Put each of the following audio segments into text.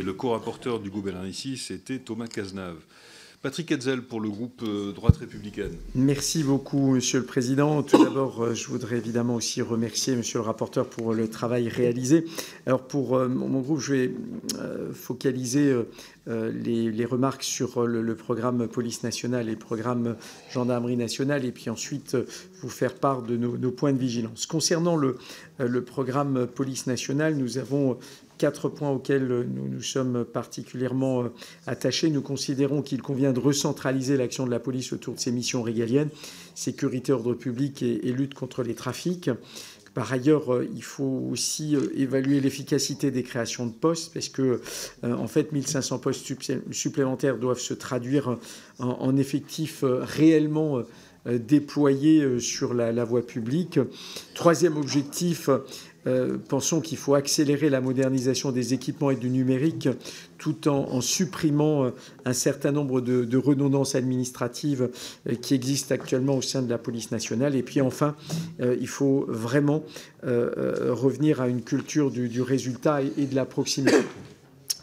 et le co-rapporteur du groupe LRIC, c'était Thomas Cazenave. Patrick Hetzel pour le groupe Droite Républicaine. Merci beaucoup, Monsieur le Président. Tout d'abord, je voudrais évidemment aussi remercier Monsieur le rapporteur pour le travail réalisé. Alors pour mon groupe, je vais focaliser les remarques sur le programme Police nationale et le programme Gendarmerie nationale, et puis ensuite vous faire part de nos points de vigilance. Concernant le programme Police nationale, nous avons 4 points auxquels nous sommes particulièrement attachés. Nous considérons qu'il convient de recentraliser l'action de la police autour de ses missions régaliennes, sécurité, ordre public et lutte contre les trafics. Par ailleurs, il faut aussi évaluer l'efficacité des créations de postes, parce que, en fait, 1500 postes supplémentaires doivent se traduire en effectifs réellement déployés sur la voie publique. Troisième objectif, pensons qu'il faut accélérer la modernisation des équipements et du numérique tout en supprimant un certain nombre de redondances administratives qui existent actuellement au sein de la police nationale. Et puis enfin, il faut vraiment revenir à une culture du résultat et de la proximité.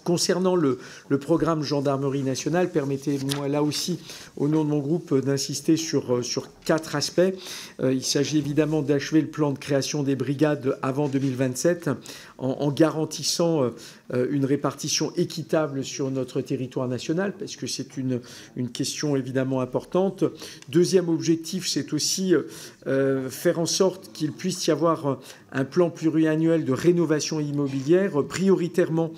Concernant le programme Gendarmerie nationale, permettez-moi là aussi, au nom de mon groupe, d'insister sur 4 aspects. Il s'agit évidemment d'achever le plan de création des brigades avant 2027 en garantissant une répartition équitable sur notre territoire national, parce que c'est une question évidemment importante. Deuxième objectif, c'est aussi faire en sorte qu'il puisse y avoir un plan pluriannuel de rénovation immobilière, prioritairement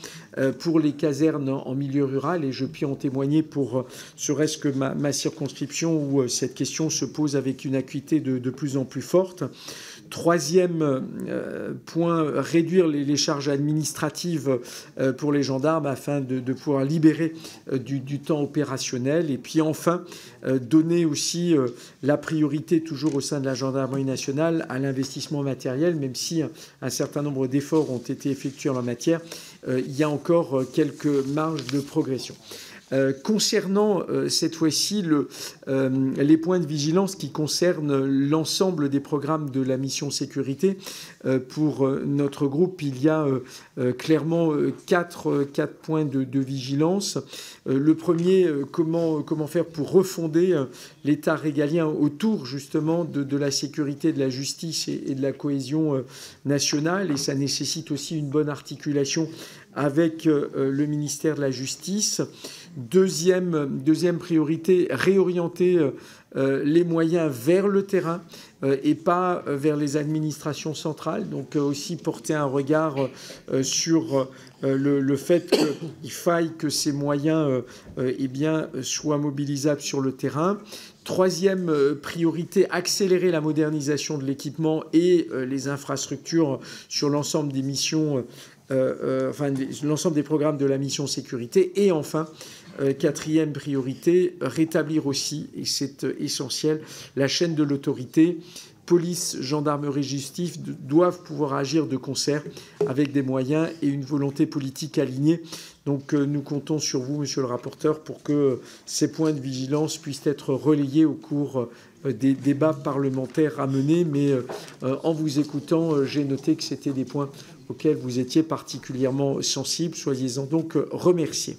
pour les casernes en milieu rural, et je puis en témoigner pour serait-ce que ma circonscription, où cette question se pose avec une acuité de plus en plus forte. Troisième point, réduire les charges administratives pour les gendarmes afin de pouvoir libérer du temps opérationnel. Et puis enfin, donner aussi la priorité, toujours au sein de la gendarmerie nationale, à l'investissement matériel, même si un certain nombre d'efforts ont été effectués en la matière, il y a encore quelques marges de progression. Concernant cette fois-ci les points de vigilance qui concernent l'ensemble des programmes de la mission sécurité, pour notre groupe, il y a clairement quatre points de vigilance. Le premier, comment faire pour refonder l'État régalien autour justement de la sécurité, de la justice et de la cohésion nationale, et ça nécessite aussi une bonne articulation avec le ministère de la Justice. Deuxième priorité, réorienter les moyens vers le terrain et pas vers les administrations centrales. Donc aussi porter un regard sur le fait qu'il faille que ces moyens soient mobilisables sur le terrain. Troisième priorité, accélérer la modernisation de l'équipement et les infrastructures sur l'ensemble des missions, l'ensemble des programmes de la mission sécurité. Et enfin, quatrième priorité, rétablir aussi, et c'est essentiel, la chaîne de l'autorité. Police, gendarmerie, justice doivent pouvoir agir de concert avec des moyens et une volonté politique alignée. Donc nous comptons sur vous, monsieur le rapporteur, pour que ces points de vigilance puissent être relayés au cours des débats parlementaires à mener. Mais en vous écoutant, j'ai noté que c'était des points auxquels vous étiez particulièrement sensibles. Soyez-en donc remerciés.